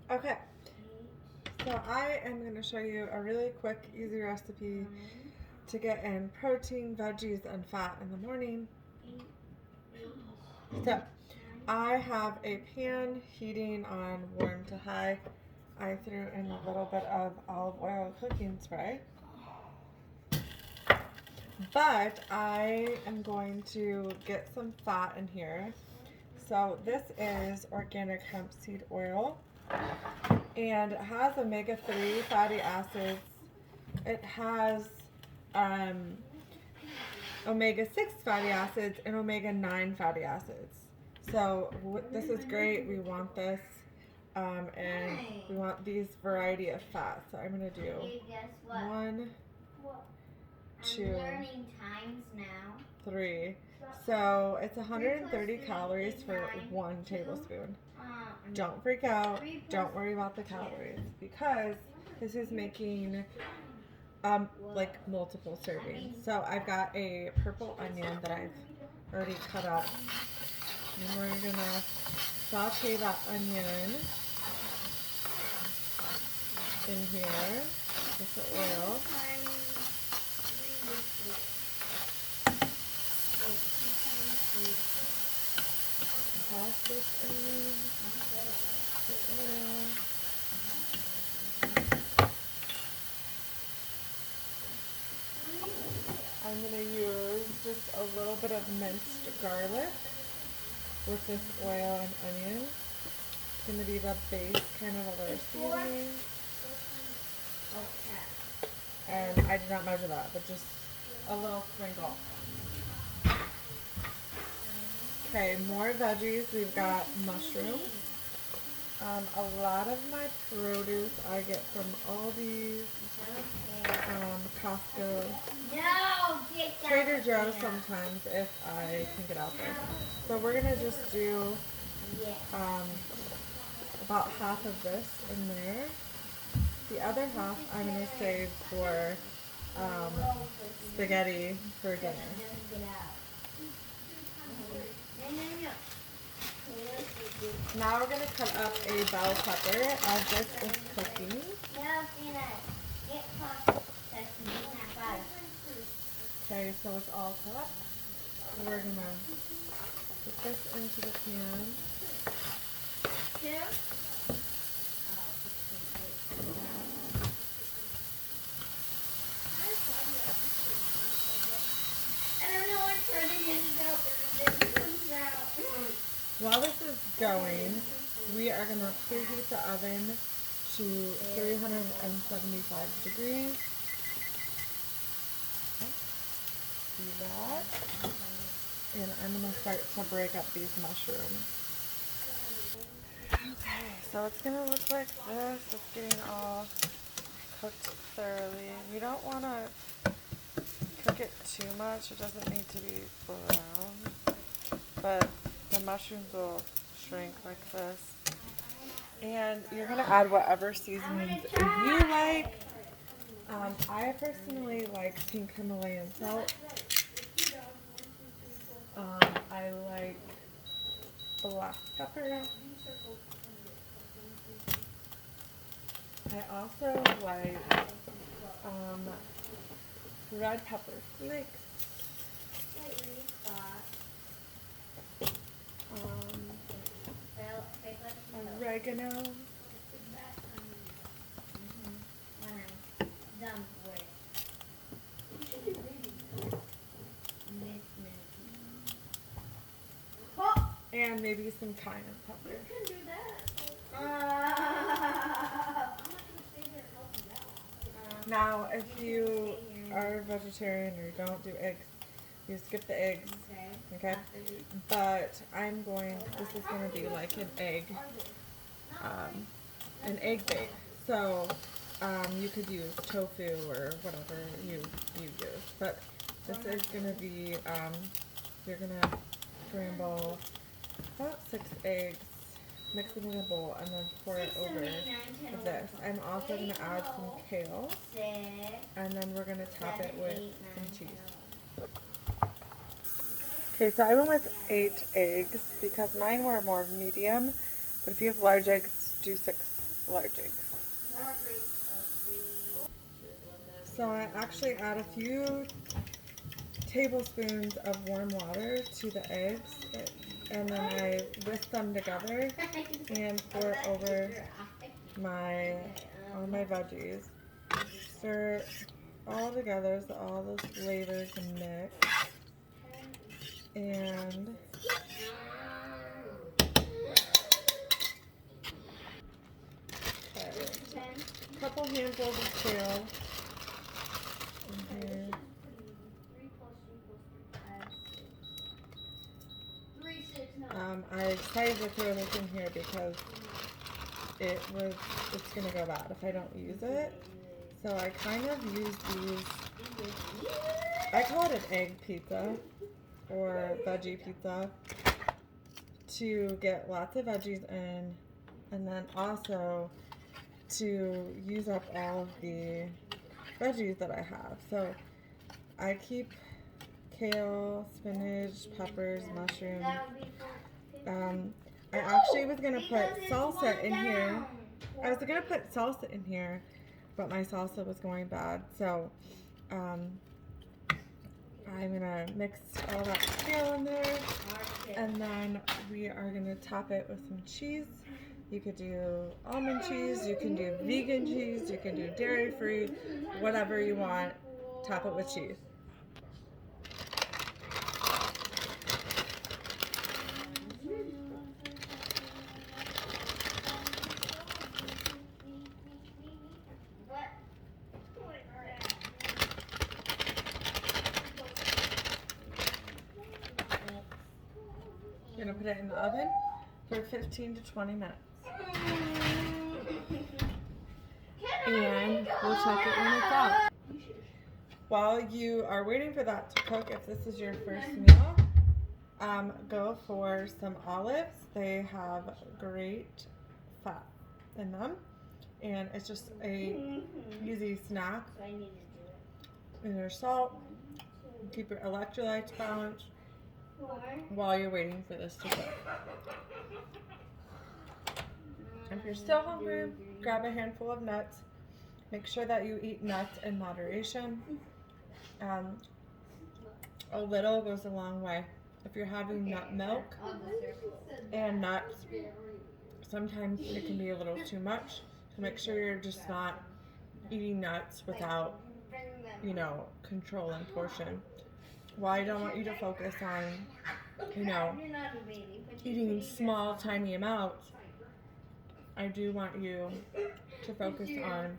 Okay, so I am going to show you a really quick, easy recipe to get in protein, veggies, and fat in the morning. So I have a pan heating on warm to high. I threw in a little bit of olive oil cooking spray. But I am going to get some fat in here. So this is organic hemp seed oil, and it has omega-3 fatty acids. It has um, omega-6 fatty acids and omega-9 fatty acids. So this is great. We want this, and we want these variety of fats. So I'm gonna do one, two, three. So it's 130 calories for 1 tablespoon. Don't freak out. Don't worry about the calories because this is making like multiple servings. So I've got a purple onion that I've already cut up, and we're gonna saute that onion in here with the oil. Toss this in the oil. I'm going to use just a little bit of minced garlic with this oil and onion. It's going to be the base kind of our seasoning. And I did not measure that, but just a little sprinkle. Okay, more veggies. We've got mushrooms. A lot of my produce I get from Aldi's, Costco, Trader Joe's sometimes if I can get out there. So we're gonna just do about half of this in there. The other half I'm gonna save for spaghetti for dinner. Now we're going to cut up a bell pepper as this is cooking. Okay, so it's all cut up. We're going to put this into the pan. While this is going, we are going to preheat the oven to 375 degrees. Do that. And I'm going to start to break up these mushrooms. Okay, so it's going to look like this. It's getting all cooked thoroughly. We don't want to cook it too much. It doesn't need to be brown. But the mushrooms will shrink like this. And you're going to add whatever seasonings you like. I personally like pink Himalayan salt. I like black pepper. I also like red pepper flakes. Oregano. And maybe some cayenne pepper. Now, if you are vegetarian or don't do eggs, you skip the eggs, okay? But this is going to be like an egg bake. So, you could use tofu or whatever you use. But this is going to be, you're going to scramble about 6 eggs, mix it in a bowl, and then pour it over this. I'm also going to add some kale, and then we're going to top it with some cheese. Okay, so I went with 8 eggs because mine were more medium, but if you have large eggs, do 6 large egg. So I actually add a few tablespoons of warm water to the eggs, and then I whisk them together and pour it over all my veggies. Stir all together so all those flavors mix. And a couple handfuls of kale in here. I decided to throw this in here because it's gonna go bad if I don't use it. So I kind of use these, I call it an egg pizza or veggie pizza, to get lots of veggies in, and then also to use up all of the veggies that I have. So I keep kale, spinach, peppers, mushrooms. I actually was gonna put salsa in here. But my salsa was going bad. So I'm gonna mix all that kale in there, and then we are gonna top it with some cheese. You could do almond cheese, you can do vegan cheese, you can do dairy-free, whatever you want. Top it with cheese. You're gonna put it in the oven for 15 to 20 minutes. And we'll check it when it's out. While you are waiting for that to cook, if this is your first meal, go for some olives. They have great fat in them, and it's just a easy snack. And your salt, keep your electrolytes balanced while you're waiting for this to cook. If you're still hungry, grab a handful of nuts. Make sure that you eat nuts in moderation. A little goes a long way. If you're having nut milk and nuts, sometimes it can be a little too much. So make sure you're just not eating nuts without, control and portion. While I don't want you to focus on, eating small, tiny amounts, I do want you to focus on,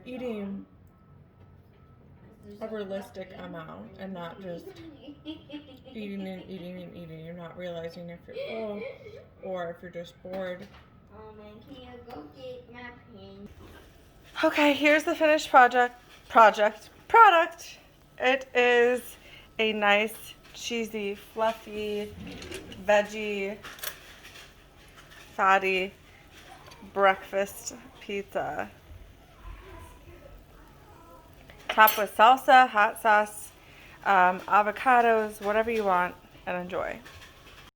eating a realistic amount and not just eating and eating and eating. You're not realizing if you're full or if you're just bored. Okay, here's the finished product. It is a nice, cheesy, fluffy, veggie, fatty breakfast pizza. Top with salsa, hot sauce, avocados, whatever you want, and enjoy.